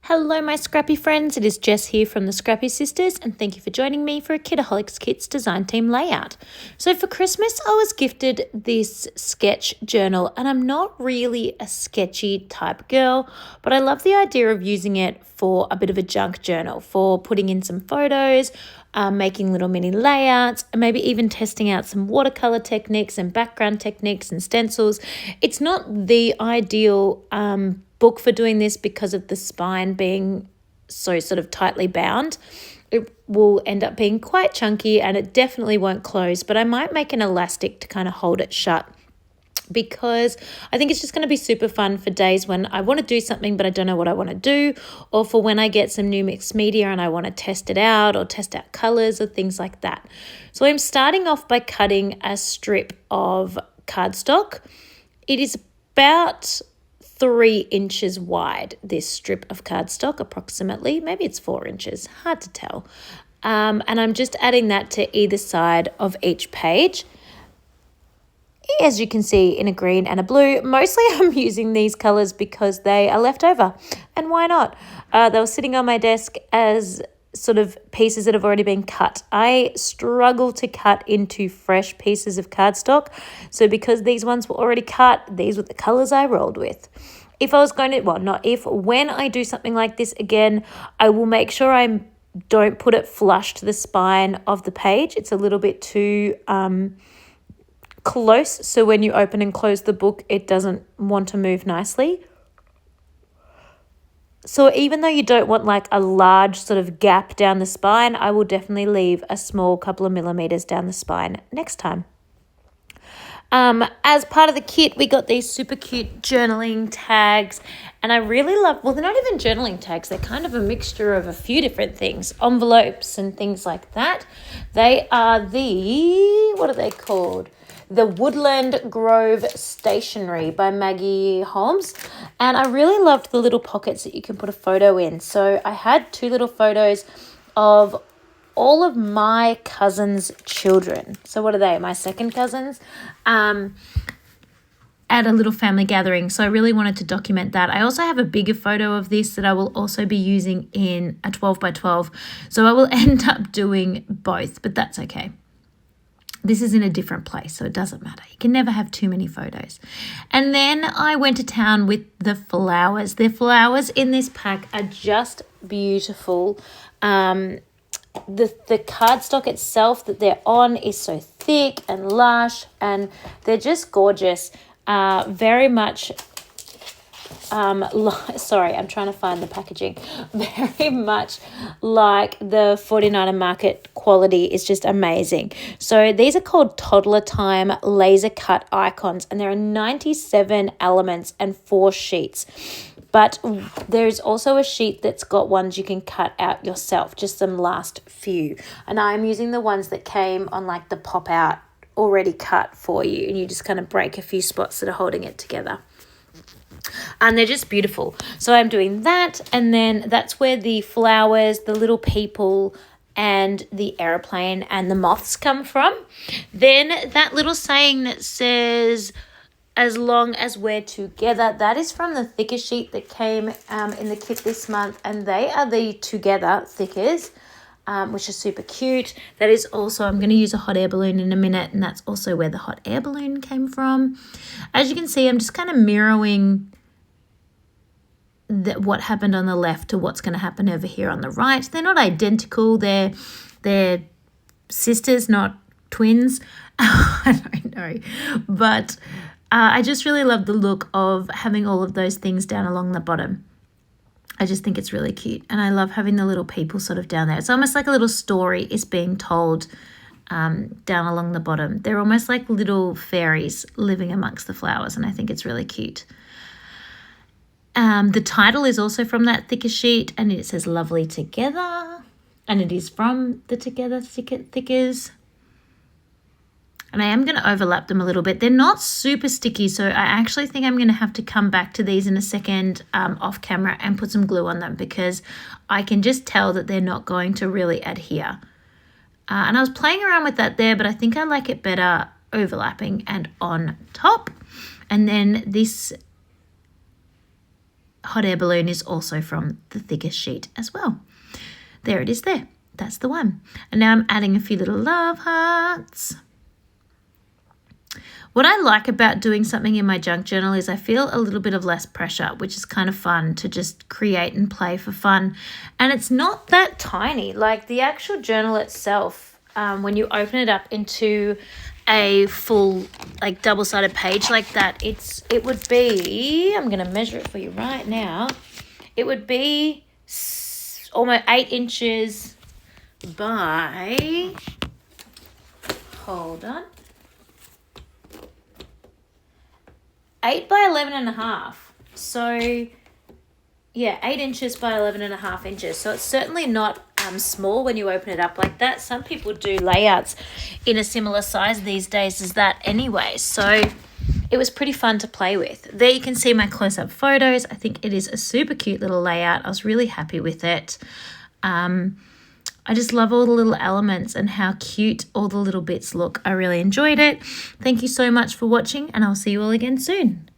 Hello my scrappy friends, it is Jess here from the Scrappy Sisters and thank you for joining me for a Kitaholic Kits design team layout. So for Christmas I was gifted this sketch journal and I'm not really a sketchy type girl, but I love the idea of using it for a bit of a junk journal, for putting in some photos, making little mini layouts, and maybe even testing out some watercolor techniques and background techniques and stencils. It's not the ideal book for doing this because of the spine being so sort of tightly bound. It will end up being quite chunky and it definitely won't close, but I might make an elastic to kind of hold it shut because I think it's just going to be super fun for days when I want to do something but I don't know what I want to do, or for when I get some new mixed media and I want to test it out or test out colors or things like that. So I'm starting off by cutting a strip of cardstock. It is about 3 inches wide, this strip of cardstock approximately. Maybe it's 4 inches, hard to tell. And I'm just adding that to either side of each page. As you can see, in a green and a blue. Mostly I'm using these colors because they are left over, and why not? They were sitting on my desk as sort of pieces that have already been cut. I struggle to cut into fresh pieces of cardstock, so because these ones were already cut, these were the colors I rolled with. If I was going to, well, not if, when I do something like this again, I will make sure I don't put it flush to the spine of the page. It's a little bit too close, so when you open and close the book, it doesn't want to move nicely. So even though you don't want like a large sort of gap down the spine, I will definitely leave a small couple of millimeters down the spine next time. As part of the kit, we got these super cute journaling tags, and I really love, well, they're not even journaling tags, they're kind of a mixture of a few different things, envelopes and things like that. They are what are they called? The Woodland Grove Stationery by Maggie Holmes. And I really loved the little pockets that you can put a photo in. So I had 2 little photos of all of my cousins' children. So what are they? My second cousins. At a little family gathering. So I really wanted to document that. I also have a bigger photo of this that I will also be using in a 12 by 12. So I will end up doing both, but that's okay. This is in a different place, so it doesn't matter. You can never have too many photos. And then I went to town with the flowers. The flowers in this pack are just beautiful. The cardstock itself that they're on is so thick and lush, and they're just gorgeous. Very much sorry, I'm trying to find the packaging. Very much like the 49er Market quality is just amazing. So these are called Toddler Time laser cut icons, and there are 97 elements and 4 sheets. But there's also a sheet that's got ones you can cut out yourself, just some last few. And I'm using the ones that came on like the pop out already cut for you, and you just kind of break a few spots that are holding it together. And they're just beautiful. So I'm doing that, and then that's where the flowers, the little people, and the airplane and the moths come from. Then that little saying that says, "As long as we're together," that is from the thicker sheet that came in the kit this month, and they are the Together thickers, which is super cute. That is also, I'm going to use a hot air balloon in a minute, and that's also where the hot air balloon came from. As you can see, I'm just kind of mirroring what happened on the left to what's going to happen over here on the right. They're not identical. They're sisters, not twins. I don't know. But I just really love the look of having all of those things down along the bottom. I just think it's really cute. And I love having the little people sort of down there. It's almost like a little story is being told down along the bottom. They're almost like little fairies living amongst the flowers, and I think it's really cute. The title is also from that thicker sheet, and it says Lovely Together, and it is from the Together thickers. And I am going to overlap them a little bit. They're not super sticky, so I actually think I'm going to have to come back to these in a second off camera and put some glue on them, because I can just tell that they're not going to really adhere. And I was playing around with that there, but I think I like it better overlapping and on top. And then this hot air balloon is also from the thicker sheet as well. There it is there. That's the one. And now I'm adding a few little love hearts. What I like about doing something in my junk journal is I feel a little bit of less pressure, which is kind of fun to just create and play for fun. And it's not that tiny. Like the actual journal itself, when you open it up into a full like double-sided page like that, it would be, I'm going to measure it for you right now. It would be almost 8 inches by, hold on, 8 by 11.5. So yeah, 8 inches by 11.5 inches. So it's certainly not small when you open it up like that. Some people do layouts in a similar size these days as that anyway. So it was pretty fun to play with. There you can see my close-up photos. I think it is a super cute little layout. I was really happy with it. I just love all the little elements and how cute all the little bits look. I really enjoyed it. Thank you so much for watching, and I'll see you all again soon.